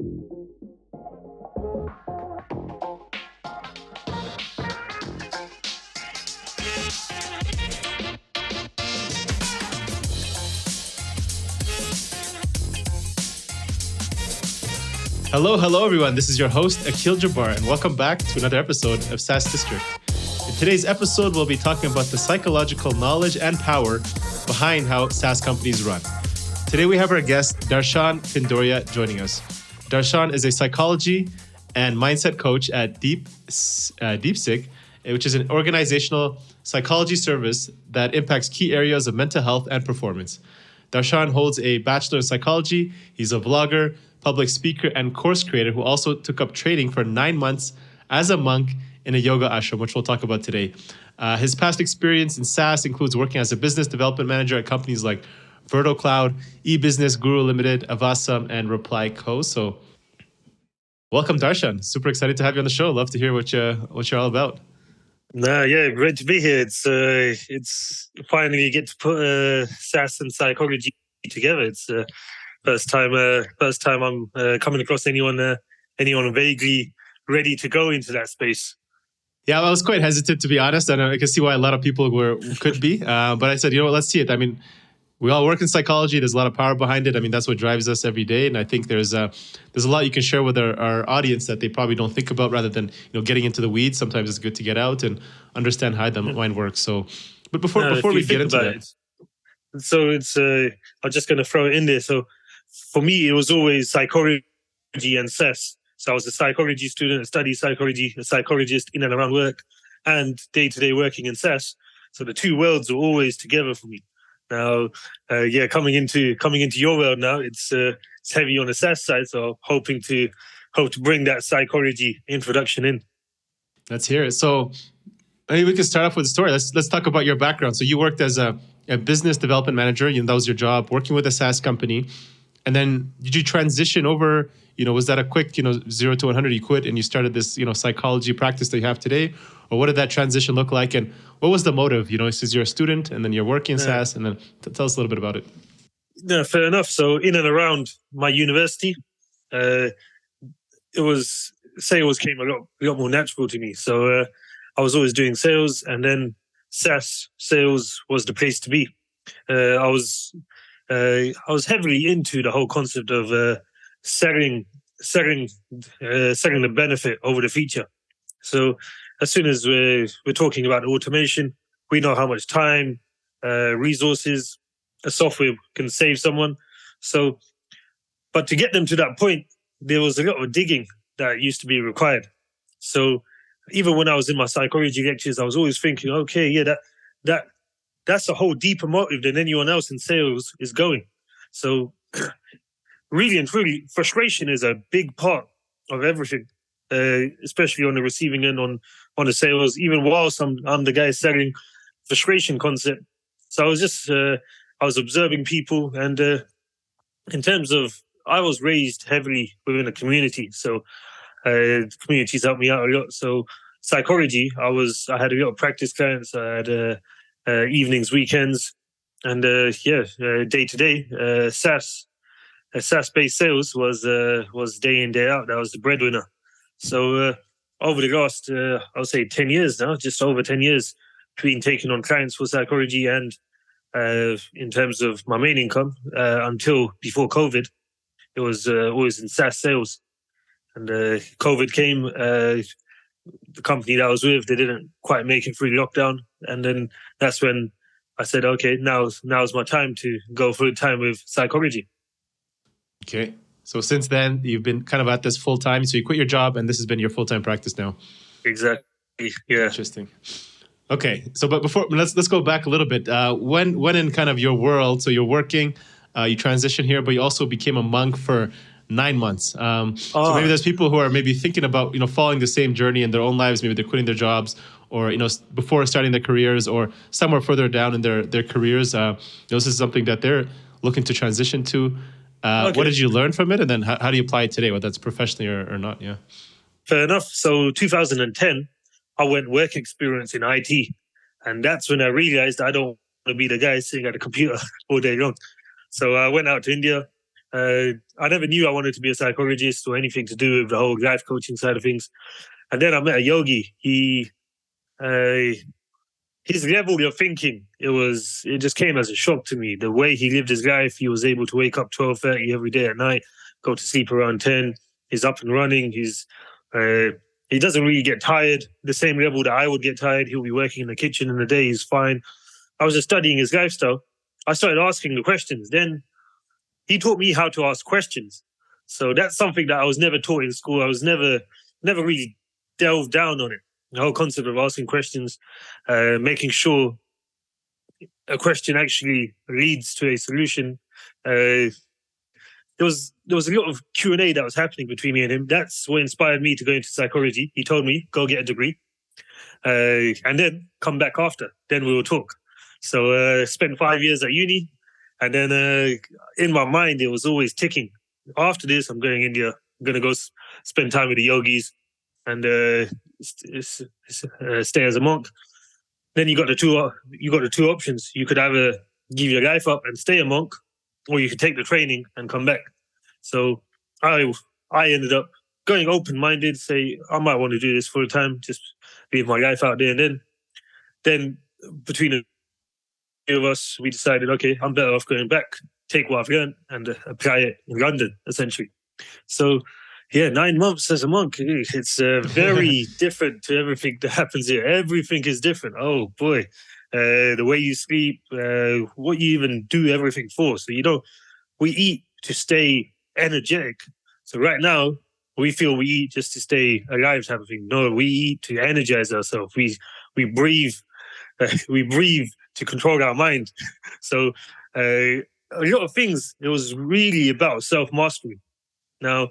Hello, everyone. This is your host, Akil Jabbar, and welcome back to another episode of SaaS District. In today's episode, we'll be talking about the psychological knowledge and power behind how SaaS companies run. Today, we have our guest, Darshan Pindoria, joining us. Darshan is a psychology and mindset coach at Deeppsyc, which is an organizational psychology service that impacts key areas of mental health and performance. Darshan holds a bachelor in psychology. He's a vlogger, public speaker, and course creator who also took up training for 9 months as a monk in a yoga ashram, which we'll talk about today. His past experience in SaaS includes working as a business development manager at companies like Verto Cloud, eBusiness, Guru Limited, Avasam, and Replyco. So welcome, Darshan. Super excited to have you on the show. Love to hear what you're all about. Great to be here. It's finally get to put SaaS and psychology together. It's first time I'm coming across anyone vaguely ready to go into that space. Yeah, I was quite hesitant, to be honest, and I can see why a lot of people could be. But I said, let's see it. I mean, we all work in psychology. There's a lot of power behind it. I mean, that's what drives us every day. And I think there's a lot you can share with our audience that they probably don't think about, rather than getting into the weeds. Sometimes it's good to get out and understand how the mind works. So, but before we get into that, so it's I'm just going to throw it in there. So for me, it was always psychology and SaaS. So I was a psychology student, I studied psychology, a psychologist in and around work, and day-to-day working in SaaS. So the two worlds were always together for me. Now, coming into your world now, it's heavy on the SaaS side. So hope to bring that psychology introduction in. Let's hear it. So maybe we can start off with a story. Let's talk about your background. So you worked as a business development manager. That was your job, working with a SaaS company. And then did you transition over? Was that a quick 0 to 100? You quit and you started this psychology practice that you have today, or what did that transition look like? And what was the motive? Since you're a student and then you're working in SaaS, and then tell us a little bit about it. Yeah, fair enough. So in and around my university, sales came a lot more natural to me. So I was always doing sales, and then SaaS sales was the place to be. I was heavily into the whole concept of selling the benefit over the feature. So as soon as we're talking about automation, we know how much time, resources a software can save someone. So, but to get them to that point, there was a lot of digging that used to be required. So even when I was in my psychology lectures, I was always thinking, okay, yeah, that's a whole deeper motive than anyone else in sales is going. So really and truly, frustration is a big part of everything, especially on the receiving end, on the sales. Even whilst I'm the guy selling frustration concept. So I was just, I was observing people, and in terms of, I was raised heavily within a community. So communities helped me out a lot. So psychology, I had a lot of practice clients. I had evenings, weekends, and day to day, SaaS-based sales was day in, day out. That was the breadwinner. So over the last, I would say 10 years now, just over 10 years, between taking on clients for psychology and in terms of my main income, until before COVID, it was always in SaaS sales. And COVID came, the company that I was with, they didn't quite make it through lockdown. And then that's when I said, okay, now's my time to go full time with psychology. Okay. So since then, you've been kind of at this full time. So you quit your job and this has been your full-time practice now. Exactly. Yeah. Interesting. Okay. So, but before, let's go back a little bit. When in kind of your world, so you're working, you transition here, but you also became a monk for 9 months. So maybe there's people who are maybe thinking about, following the same journey in their own lives. Maybe they're quitting their jobs, or, before starting their careers, or somewhere further down in their careers. This is something that they're looking to transition to. Okay. What did you learn from it? And then how do you apply it today, whether that's professionally or not? Yeah. Fair enough. So 2010, I went work experience in IT. And that's when I realized I don't want to be the guy sitting at a computer all day long. So I went out to India. I never knew I wanted to be a psychologist or anything to do with the whole life coaching side of things. And then I met a yogi. His level of thinking, it just came as a shock to me. The way he lived his life, he was able to wake up 12:30 every day at night, go to sleep around 10. He's up and running. He doesn't really get tired. The same level that I would get tired. He'll be working in the kitchen in the day. He's fine. I was just studying his lifestyle. I started asking the questions. Then he taught me how to ask questions. So that's something that I was never taught in school. I was never really delved down on it. The whole concept of asking questions, making sure a question actually leads to a solution. There was a lot of Q&A that was happening between me and him. That's what inspired me to go into psychology. He told me, go get a degree, and then come back after. Then we will talk. So spent 5 years at uni, and then in my mind, it was always ticking. After this, I'm going to India. I'm going to go spend time with the yogis and stay as a monk. Then you got the two options. You could either give your life up and stay a monk, or you could take the training and come back. So I ended up going open-minded, say I might want to do this full time, just leave my life out there. And then between the two of us, we decided, okay, I'm better off going back, take what I've learned and apply it in London, essentially. So yeah, 9 months as a monk, it's very different to everything that happens here. Everything is different. Oh boy, the way you sleep, what you even do everything for. So we eat to stay energetic. So right now, we feel we eat just to stay alive type of thing. No, we eat to energize ourselves. We breathe. We breathe to control our mind. So a lot of things, it was really about self-mastery. Now,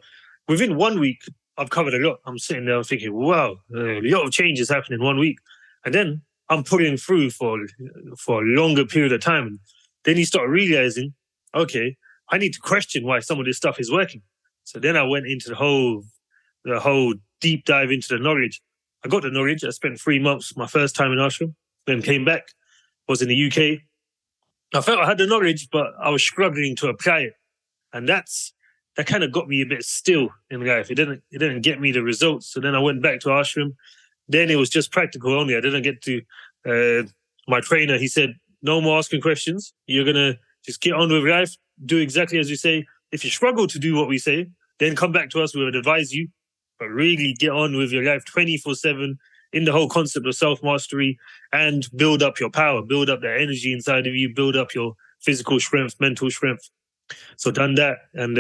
within 1 week, I've covered a lot. I'm sitting there thinking, wow, a lot of changes happen in 1 week. And then I'm putting through for a longer period of time. Then you start realizing, okay, I need to question why some of this stuff is working. So then I went into the whole deep dive into the knowledge. I got the knowledge. I spent 3 months, my first time in ashram, then came back, was in the UK. I felt I had the knowledge, but I was struggling to apply it. And that kind of got me a bit still in life. It didn't get me the results. So then I went back to ashram. Then it was just practical only. I didn't get to, my trainer, he said, no more asking questions. You're going to just get on with life, do exactly as you say. If you struggle to do what we say, then come back to us. We would advise you, but really get on with your life 24/7 in the whole concept of self-mastery and build up your power, build up that energy inside of you, build up your physical strength, mental strength. So done that. And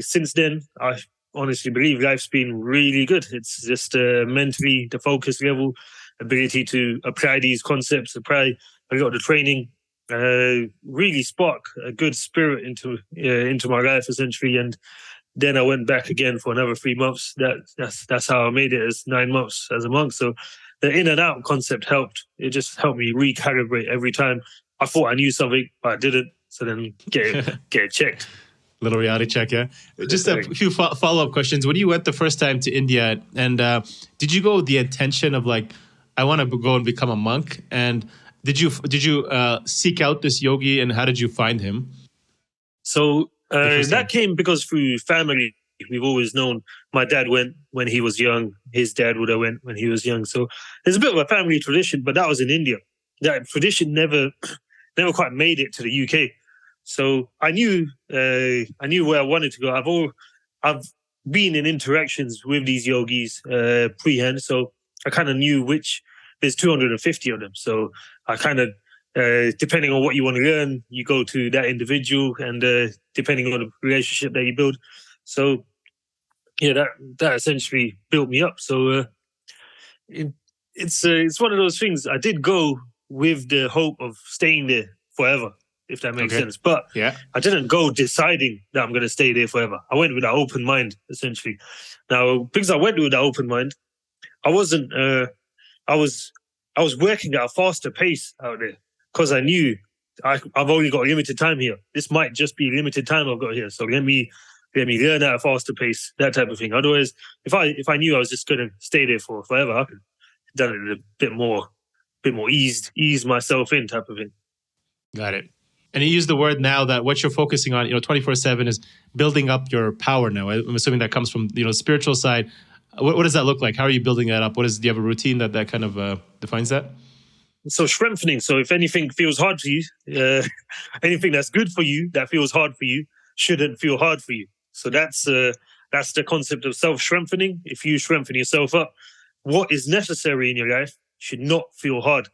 since then, I honestly believe life's been really good. It's just mentally, the focus level, ability to apply these concepts, apply a lot of the training, really spark a good spirit into my life, essentially. And then I went back again for another 3 months. That's how I made it as 9 months as a monk. So the in and out concept helped. It just helped me recalibrate every time. I thought I knew something, but I didn't. So then get it checked. Little reality check, yeah. Just a few follow-up questions. When you went the first time to India, and did you go with the intention of like, I want to go and become a monk? And did you seek out this yogi, and how did you find him? So that came because through family. We've always known my dad went when he was young. His dad would have went when he was young. So there's a bit of a family tradition, but that was in India. That tradition never quite made it to the UK. So I knew where I wanted to go. I've been in interactions with these yogis pre-hand, so I kind of knew which. There's 250 of them, so I kind of depending on what you want to learn, you go to that individual, and depending on the relationship that you build. So yeah, that essentially built me up. So it's one of those things. I did go with the hope of staying there forever, if that makes sense. But yeah, I didn't go deciding that I'm going to stay there forever. I went with an open mind, essentially. Now, because I went with an open mind, I wasn't. I was working at a faster pace out there because I knew I've only got a limited time here. This might just be a limited time I've got here. So let me learn at a faster pace, that type of thing. Otherwise, if I knew I was just going to stay there for forever, I could have done it a bit more ease myself in type of thing. Got it. And you use the word now that what you're focusing on, 24/7 is building up your power now. I'm assuming that comes from, spiritual side. What does that look like? How are you building that up? Do you have a routine that kind of defines that? So strengthening. So if anything feels hard for you, anything that's good for you that feels hard for you shouldn't feel hard for you. So that's the concept of self-strengthening. If you strengthen yourself up, what is necessary in your life should not feel hard.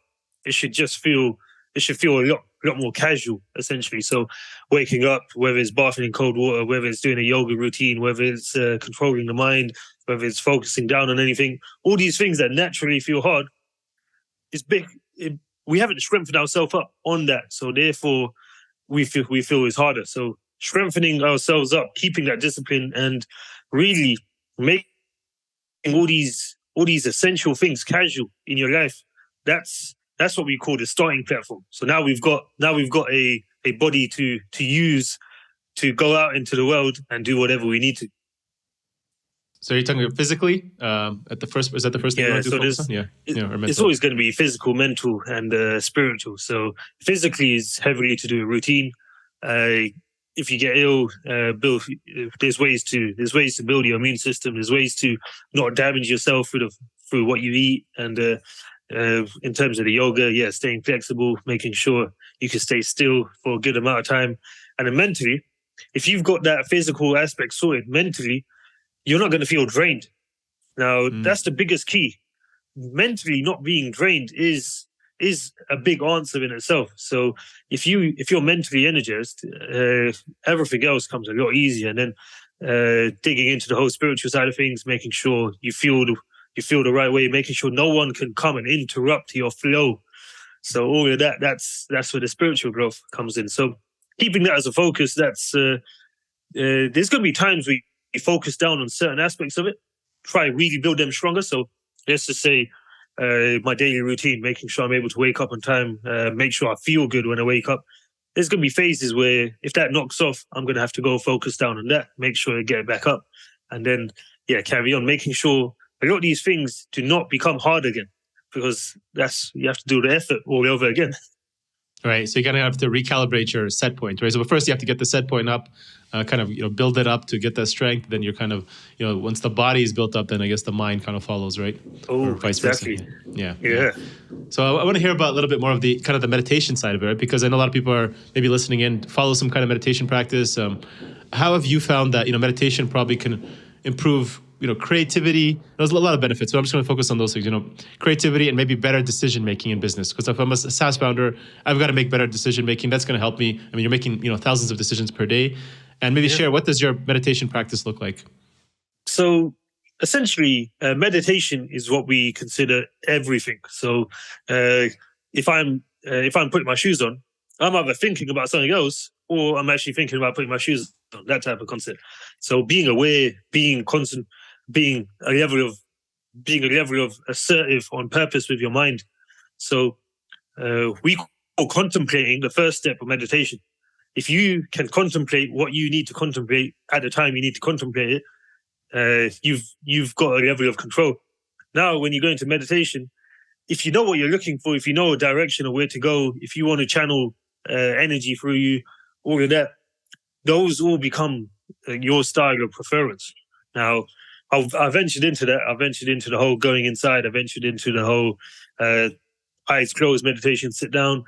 It should feel a lot more casual, essentially. So waking up, whether it's bathing in cold water, whether it's doing a yoga routine, whether it's controlling the mind, whether it's focusing down on anything, all these things that naturally feel hard, it's big. We haven't strengthened ourselves up on that. So therefore, we feel it's harder. So strengthening ourselves up, keeping that discipline, and really making all these essential things casual in your life. That's what we call the starting platform. So now we've got a body to use to go out into the world and do whatever we need to. So you're talking physically at the first? Is that the first thing you want to focus on? Yeah, it's always going to be physical, mental, and spiritual. So physically is heavily to do with routine. If you get ill, there's ways to build your immune system. There's ways to not damage yourself through what you eat. And in terms of the yoga, staying flexible, making sure you can stay still for a good amount of time. And then mentally, if you've got that physical aspect sorted, mentally, you're not going to feel drained. Now, that's the biggest key. Mentally not being drained is a big answer in itself. So if you're mentally energized, everything else comes a lot easier. And then digging into the whole spiritual side of things, making sure you feel the right way, making sure no one can come and interrupt your flow. So all of that, that's where the spiritual growth comes in. So keeping that as a focus, there's going to be times we focus down on certain aspects of it, try really build them stronger. So let's just say my daily routine, making sure I'm able to wake up on time, make sure I feel good when I wake up. There's going to be phases where if that knocks off, I'm going to have to go focus down on that, make sure I get it back up, and then carry on, making sure a lot of these things do not become hard again, because you have to do the effort all over again. Right. So you kind of have to recalibrate your set point, right? So first you have to get the set point up, build it up to get that strength. Then you're kind of, once the body is built up, then I guess the mind kind of follows, right? Oh, or vice exactly. versa. Yeah. So I want to hear about a little bit more of the kind of the meditation side of it, right? Because I know a lot of people are maybe listening in, follow some kind of meditation practice. How have you found that, meditation probably can improve creativity? There's a lot of benefits, so I'm just going to focus on those things, creativity and maybe better decision-making in business. Because if I'm a SaaS founder, I've got to make better decision-making. That's going to help me. I mean, you're making, thousands of decisions per day. And maybe share, what does your meditation practice look like? So essentially, meditation is what we consider everything. So if I'm putting my shoes on, I'm either thinking about something else or I'm actually thinking about putting my shoes on, that type of concept. So being aware, being constant, being a level of assertive on purpose with your mind. So we call contemplating the first step of meditation. If you can contemplate what you need to contemplate at the time you need to contemplate it, you've got a level of control. Now, when you go into meditation, if you know what you're looking for, if you know a direction or where to go, if you want to channel energy through you, all of that, those all become your style of preference. Now, I ventured into that. I ventured into the whole going inside. I ventured into the whole eyes closed meditation, sit down.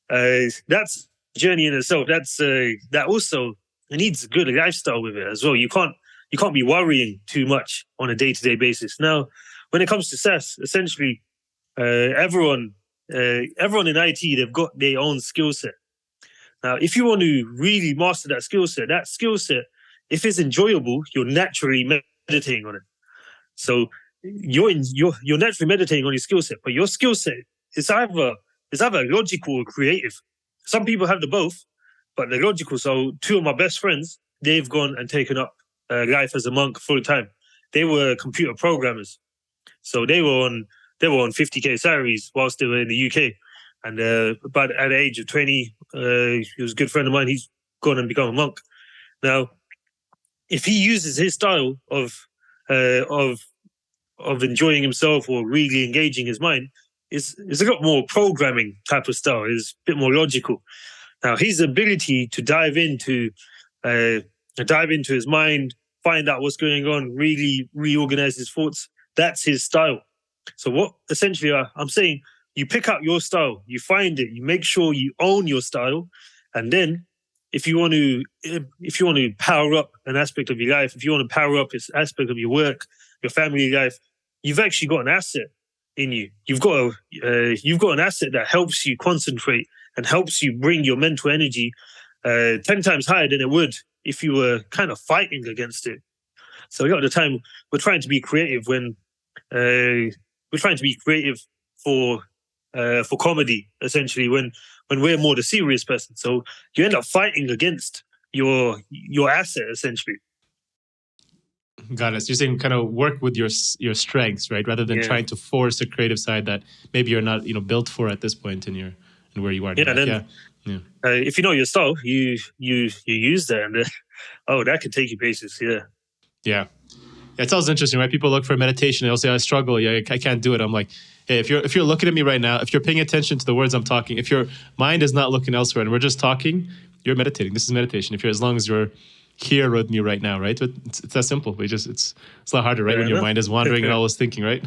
That's a journey in itself. That also needs a good lifestyle with it as well. You can't be worrying too much on a day-to-day basis. Now, when it comes to SaaS, essentially, everyone in IT, they've got their own skill set. Now, if you want to really master that skill set, if it's enjoyable, you're naturally meditating on it. So you're naturally meditating on your skill set, but your skill set is either logical or creative. Some people have the both, but the logical. So two of my best friends, they've gone and taken up life as a monk full time. They were computer programmers, so they were on 50K salaries whilst they were in the UK. And but at the age of 20, he was a good friend of mine. He's gone and become a monk. Now, if he uses his style of enjoying himself or really engaging his mind, is a lot more programming type of style. It's a bit more logical. Now, his ability to dive into his mind, find out what's going on, really reorganize his thoughts, that's his style. So what essentially I'm saying, you pick out your style, you find it, you make sure you own your style, and then if you want to power up an aspect of your life, if you want to power up this aspect of your work, your family life, you've actually got an asset in you. You've got an asset that helps you concentrate and helps you bring your mental energy 10 times higher than it would if you were kind of fighting against it. So a lot of the time we're trying to be creative for comedy, essentially, when we're more the serious person. So you end up fighting against your asset, essentially. Got it. So you're saying kind of work with your strengths, right? Rather than trying to force a creative side that maybe you're not, built for at this point in where you are. If you know your style, you use that, and that could take you places. Yeah. It sounds interesting, right? People look for meditation. They'll say, I struggle. Yeah, I can't do it. I'm like, hey, if you're looking at me right now, if you're paying attention to the words I'm talking, if your mind is not looking elsewhere and we're just talking, you're meditating. This is meditation. As long as you're here with me right now, right? It's that simple. It's a lot harder, right? When your mind is wandering and always thinking, right?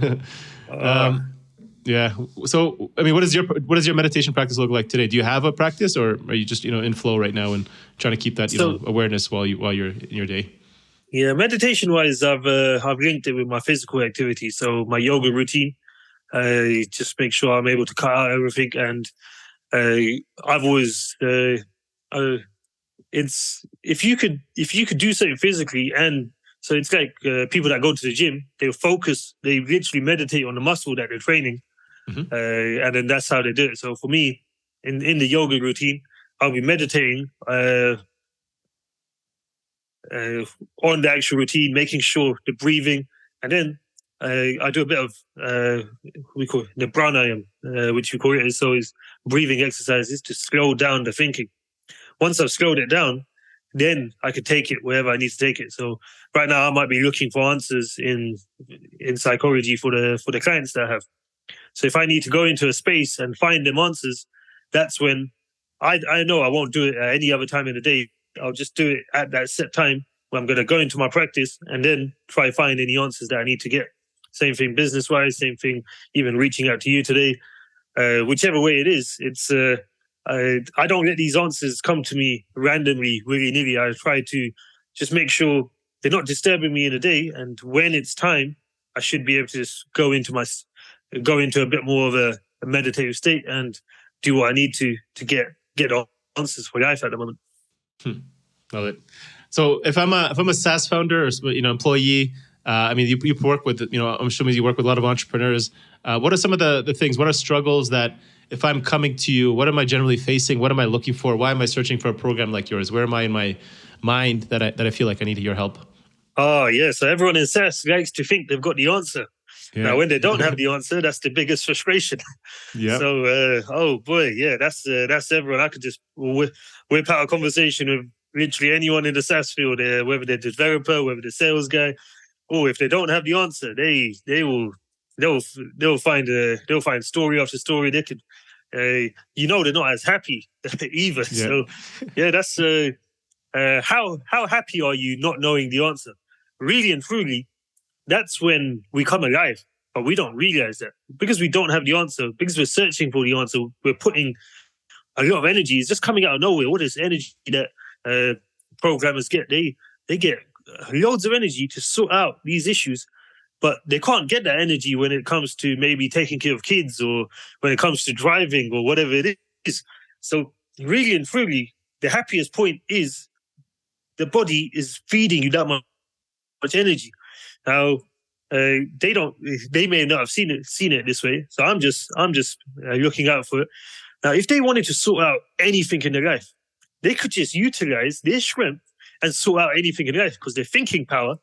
Yeah. So, I mean, what does your meditation practice look like today? Do you have a practice, or are you just in flow right now and trying to keep that awareness while you're in your day? Yeah, meditation wise, I've linked it with my physical activity. So my yoga routine, just make sure I'm able to cut out everything. And I've always it's if you could do something physically, and so it's like people that go to the gym, they literally meditate on the muscle that they're training, and then that's how they do it. So for me, in the yoga routine, I'll be meditating on the actual routine, making sure the breathing, and then I do a bit of we call it the pranayam, which we call it. So is breathing exercises to slow down the thinking. Once I've slowed it down, then I could take it wherever I need to take it. So right now I might be looking for answers in psychology for the clients that I have. So if I need to go into a space and find them answers, that's when I know I won't do it at any other time in the day. I'll just do it at that set time where I'm going to go into my practice and then try find any answers that I need to get. Same thing business-wise, same thing even reaching out to you today. Whichever way it is, it's I don't let these answers come to me randomly, willy-nilly. I try to just make sure they're not disturbing me in the day. And when it's time, I should be able to just go into a bit more of a meditative state and do what I need to get answers for life at the moment. Love it. So if I'm a SaaS founder or employee, I mean, you work with, I'm assuming you work with a lot of entrepreneurs. What are some of the things? What are struggles that if I'm coming to you, what am I generally facing? What am I looking for? Why am I searching for a program like yours? Where am I in my mind that I feel like I need your help? Oh, yeah. So everyone in SaaS likes to think they've got the answer. Yeah. Now, when they don't have the answer, that's the biggest frustration. Yeah. So, oh boy, yeah, that's everyone. I could just whip out a conversation with literally anyone in the SaaS field, whether they're the developer, whether the sales guy. Oh, if they don't have the answer, they'll find story after story. They could, they're not as happy either. Yeah. So, yeah, that's how happy are you not knowing the answer? Really and truly, that's when we come alive, but we don't realize that because we don't have the answer, because we're searching for the answer. We're putting a lot of energy. It's just coming out of nowhere. What is energy that programmers get? They get loads of energy to sort out these issues, but they can't get that energy when it comes to maybe taking care of kids or when it comes to driving or whatever it is. So really and truly, the happiest point is the body is feeding you that much energy. Now, they may not have seen it this way. So I'm just looking out for it. Now, if they wanted to sort out anything in their life, they could just utilize their strength and sort out anything in life because their thinking power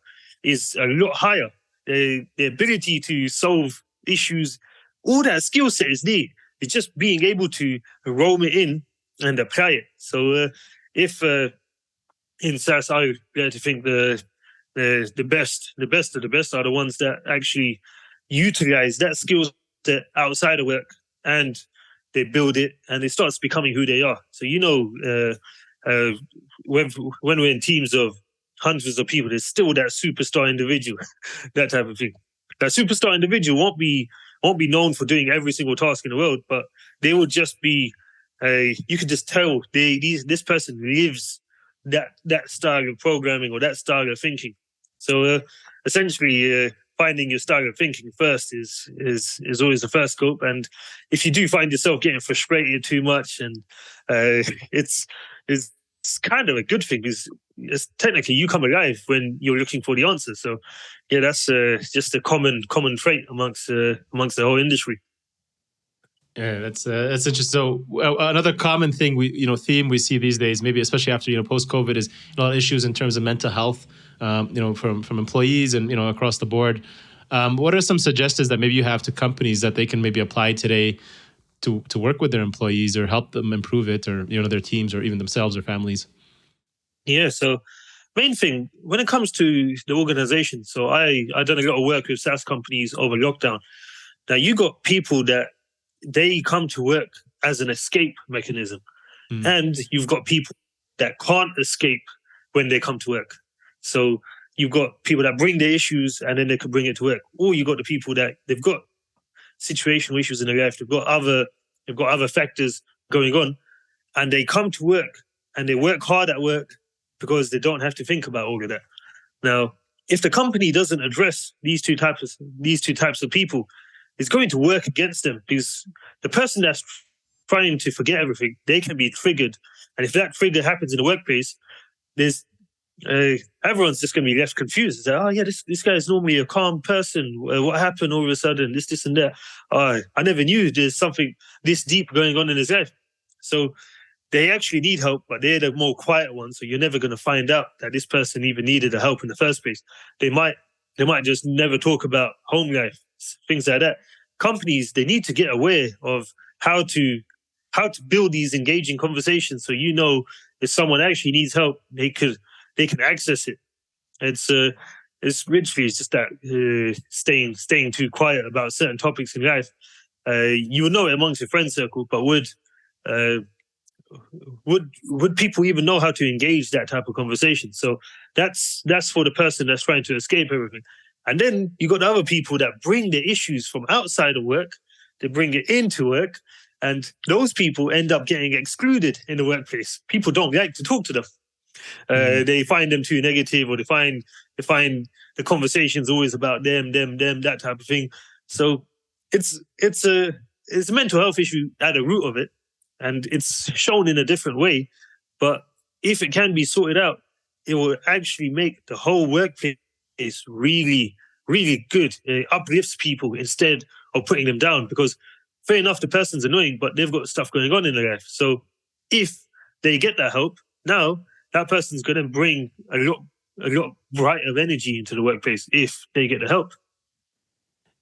is a lot higher. The ability to solve issues, all that skill set is there. It's just being able to roam it in and apply it. So if in SaaS, I like to think the best of the best are the ones that actually utilize that skill set outside of work and they build it, and it starts becoming who they are. So when we're in teams of hundreds of people, there's still that superstar individual, that type of thing. That superstar individual won't be known for doing every single task in the world, but they will just be. You could just tell this person lives that style of programming or that style of thinking. So essentially, finding your style of thinking first is always the first scope. And if you do find yourself getting frustrated too much, and it's kind of a good thing, because it's technically you come alive when you're looking for the answer. So yeah, that's just a common trait amongst the whole industry. Yeah, that's interesting. So another common thing theme we see these days, maybe especially after post COVID, is a lot of issues in terms of mental health, from employees and across the board. What are some suggestions that maybe you have to companies that they can maybe apply today to work with their employees or help them improve it, or their teams or even themselves or families? Yeah. So main thing when it comes to the organization. So I done a lot of work with SaaS companies over lockdown. Now you got people that they come to work as an escape mechanism. And you've got people that can't escape when they come to work. So you've got people that bring their issues and then they can bring it to work. Or you've got the people that they've got situational issues in their life. They've got other factors going on, and they come to work and they work hard at work because they don't have to think about all of that. Now, if the company doesn't address these two types of people, it's going to work against them, because the person that's trying to forget everything, they can be triggered. And if that trigger happens in the workplace, there's everyone's just going to be left confused. It's like, oh yeah, this guy is normally a calm person. What happened all of a sudden? This and that. I never knew there's something this deep going on in his life. So they actually need help, but they're the more quiet ones. So you're never going to find out that this person even needed the help in the first place. They might just never talk about home life, things like that. Companies, they need to get aware of how to build these engaging conversations. So if someone actually needs help, they can access it. It's literally just that staying too quiet about certain topics in life. You would know it amongst your friend circle, but would people even know how to engage that type of conversation? So that's for the person that's trying to escape everything. And then you got other people that bring their issues from outside of work, they bring it into work, and those people end up getting excluded in the workplace. People don't like to talk to them. They find them too negative, or they find the conversation's always about them, that type of thing. So it's a mental health issue at the root of it, and it's shown in a different way. But if it can be sorted out, it will actually make the whole workplace really, really good. It uplifts people instead of putting them down, because fair enough, the person's annoying, but they've got stuff going on in their life. So if they get that help, now that person's going to bring a lot brighter energy into the workplace if they get the help.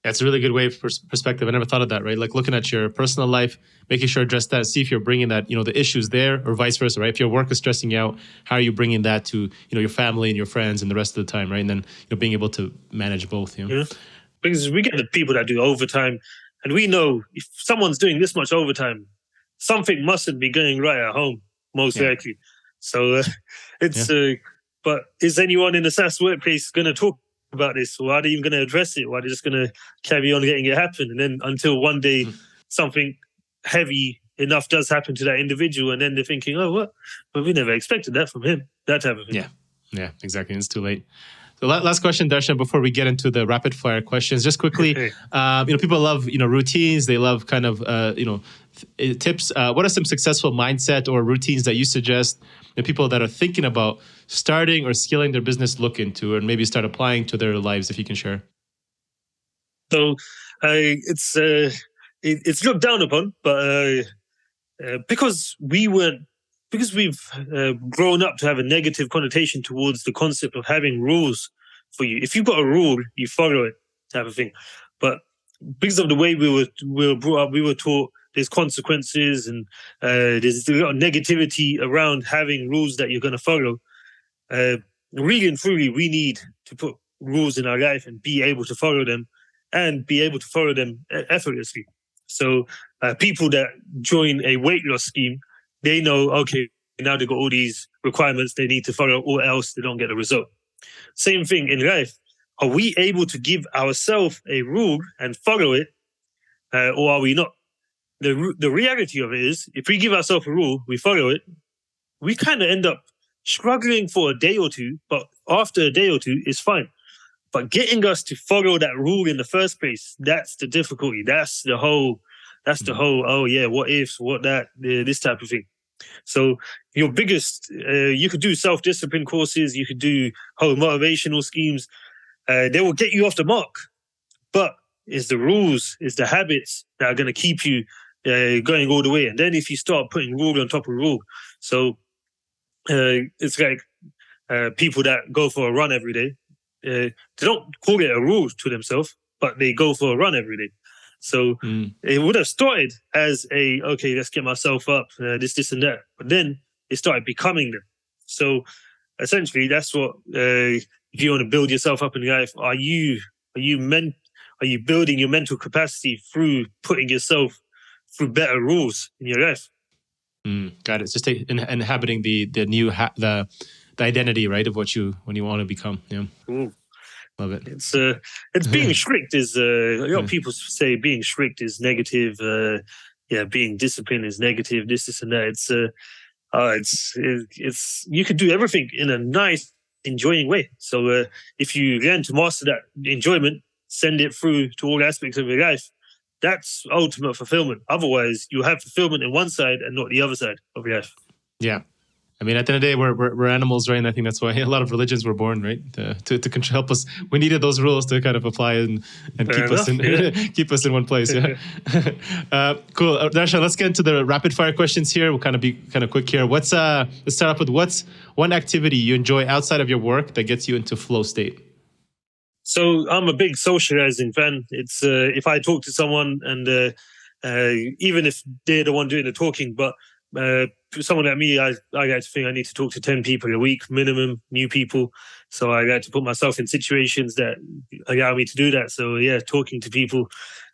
That's a really good way of perspective. I never thought of that, right? Like looking at your personal life, making sure to address that, see if you're bringing that, the issues there, or vice versa, right? If your work is stressing you out, how are you bringing that to, your family and your friends and the rest of the time, right? And then, being able to manage both, Yeah. Because we get the people that do overtime, and we know if someone's doing this much overtime, something mustn't be going right at home, most likely. So but is anyone in the SaaS workplace going to talk about this? Or are they even going to address it? Or are they just going to carry on getting it happen? And then until one day something heavy enough does happen to that individual, and then they're thinking, oh, what? But we never expected that from him. That type of thing. Yeah, exactly. It's too late. So last question, Darshan, before we get into the rapid fire questions, just quickly, people love, routines. They love kind of, tips. What are some successful mindset or routines that you suggest that people that are thinking about starting or scaling their business look into, and maybe start applying to their lives, if you can share? So it's looked down upon, but because we've grown up to have a negative connotation towards the concept of having rules for you. If you've got a rule, you follow it, type of thing. But because of the way we were brought up, we were taught there's consequences, and there's a lot of negativity around having rules that you're going to follow. Really and truly, we need to put rules in our life and be able to follow them, and be able to follow them effortlessly. So people that join a weight loss scheme, they know, okay, now they've got all these requirements they need to follow, or else they don't get the result. Same thing in life. Are we able to give ourselves a rule and follow it, or are we not? The reality of it is, if we give ourselves a rule, we follow it, we kind of end up struggling for a day or two, but after a day or two, it's fine. But getting us to follow that rule in the first place, that's the difficulty. That's the whole, oh yeah, what ifs, what that, this type of thing. So your biggest, you could do self-discipline courses, you could do whole motivational schemes. They will get you off the mark. But it's the rules, it's the habits that are going to keep you going all the way. And then if you start putting rule on top of rule, so it's like people that go for a run every day, they don't call it a rule to themselves, but they go for a run every day. So it would have started as okay, let's get myself up, this and that. But then it started becoming them. So essentially, that's what, if you want to build yourself up in life, are you building your mental capacity through putting yourself through better rules in your life? Got it. It's just inhabiting the new the identity, right, of when you want to become. Yeah. Ooh. Love it. It's being strict is a lot of people say being strict is negative. Being disciplined is negative. This and that. It's you could do everything in a nice, enjoying way. So if you learn to master that enjoyment, send it through to all aspects of your life, that's ultimate fulfillment. Otherwise, you have fulfillment in one side and not the other side of your life. Yeah. I mean, at the end of the day, we're animals, right? And I think that's why a lot of religions were born, right? To help us. We needed those rules to kind of apply and keep us in one place. Yeah. Cool. Darshan, let's get into the rapid fire questions here. We'll kind of be kind of quick here. Let's start off with what's one activity you enjoy outside of your work that gets you into flow state? So I'm a big socializing fan. It's if I talk to someone and even if they're the one doing the talking, but someone like me, I like to think I need to talk to 10 people a week minimum, new people. So I like to put myself in situations that allow me to do that. So yeah, talking to people,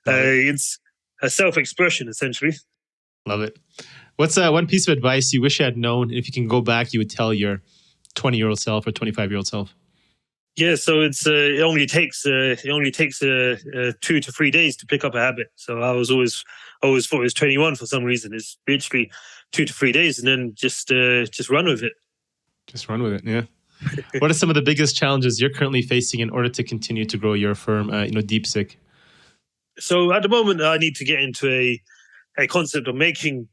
it's a self-expression essentially. Love it. What's one piece of advice you wish you had known? If you can go back, you would tell your 20-year-old self or 25-year-old self? Yeah, so it only takes 2 to 3 days to pick up a habit. So I always thought it was 21 for some reason. It's literally 2 to 3 days, and then just run with it. Just run with it, yeah. What are some of the biggest challenges you're currently facing in order to continue to grow your firm, Deeppsyc? So at the moment, I need to get into a concept of making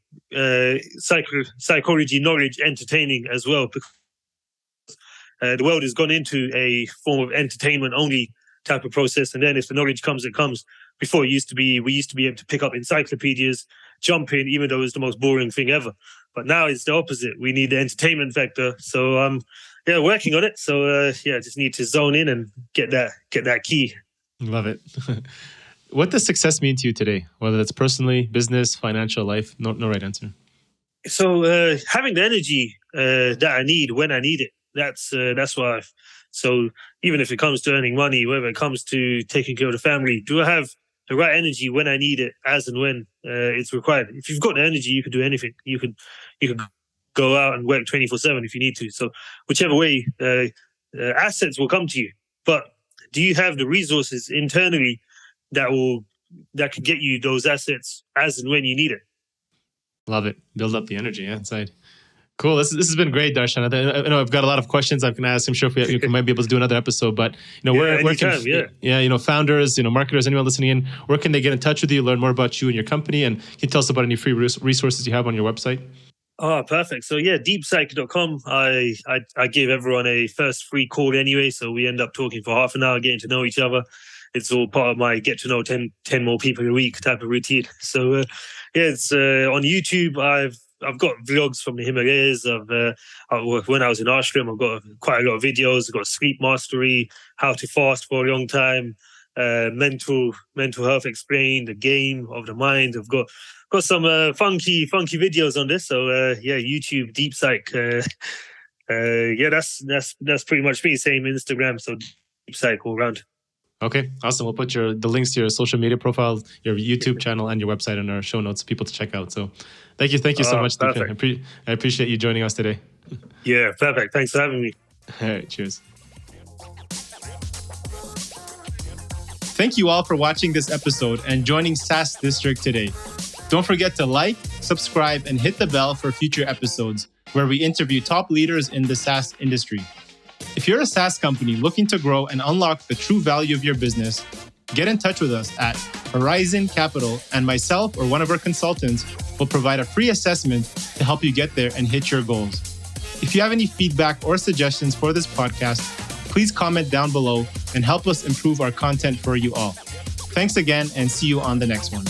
psychology knowledge entertaining as well, because the world has gone into a form of entertainment only type of process. And then if the knowledge comes, it comes. Before we used to be able to pick up encyclopedias, jump in, even though it's the most boring thing ever. But now it's the opposite. We need the entertainment factor. So working on it. So just need to zone in and get that key. Love it. What does success mean to you today? Whether that's personally, business, financial, life? No right answer. So having the energy that I need when I need it. That's why. So even if it comes to earning money, whether it comes to taking care of the family, do I have the right energy when I need it, as and when it's required? If you've got the energy, you can do anything. You can go out and work 24/7 if you need to. So whichever way, assets will come to you. But do you have the resources internally that can get you those assets as and when you need it? Love it. Build up the energy inside. Cool. This has been great, Darshan. I know I've got a lot of questions I'm going to ask. I'm sure we might be able to do another episode. But where can founders, marketers, anyone listening in, where can they get in touch with you, learn more about you and your company, and can you tell us about any free resources you have on your website? Oh, perfect. So Deeppsyc.com. I give everyone a first free call anyway, so we end up talking for half an hour, getting to know each other. It's all part of my get to know 10 more people a week type of routine. So it's on YouTube. I've got vlogs from the Himalayas of when I was in ashram. I've got quite a lot of videos. I've got sleep mastery, how to fast for a long time, mental health explained, the game of the mind. I've got some funky videos on this. So YouTube Deeppsyc. That's pretty much me. Same Instagram. So Deeppsyc all around. Okay, awesome. We'll put the links to your social media profile, your YouTube channel, and your website in our show notes for people to check out. So thank you so much, Deepan. I appreciate you joining us today. Yeah, perfect. Thanks for having me. All right, cheers. Thank you all for watching this episode and joining SaaS District today. Don't forget to like, subscribe, and hit the bell for future episodes where we interview top leaders in the SaaS industry. If you're a SaaS company looking to grow and unlock the true value of your business, get in touch with us at Horizon Capital, and myself or one of our consultants will provide a free assessment to help you get there and hit your goals. If you have any feedback or suggestions for this podcast, please comment down below and help us improve our content for you all. Thanks again, and see you on the next one.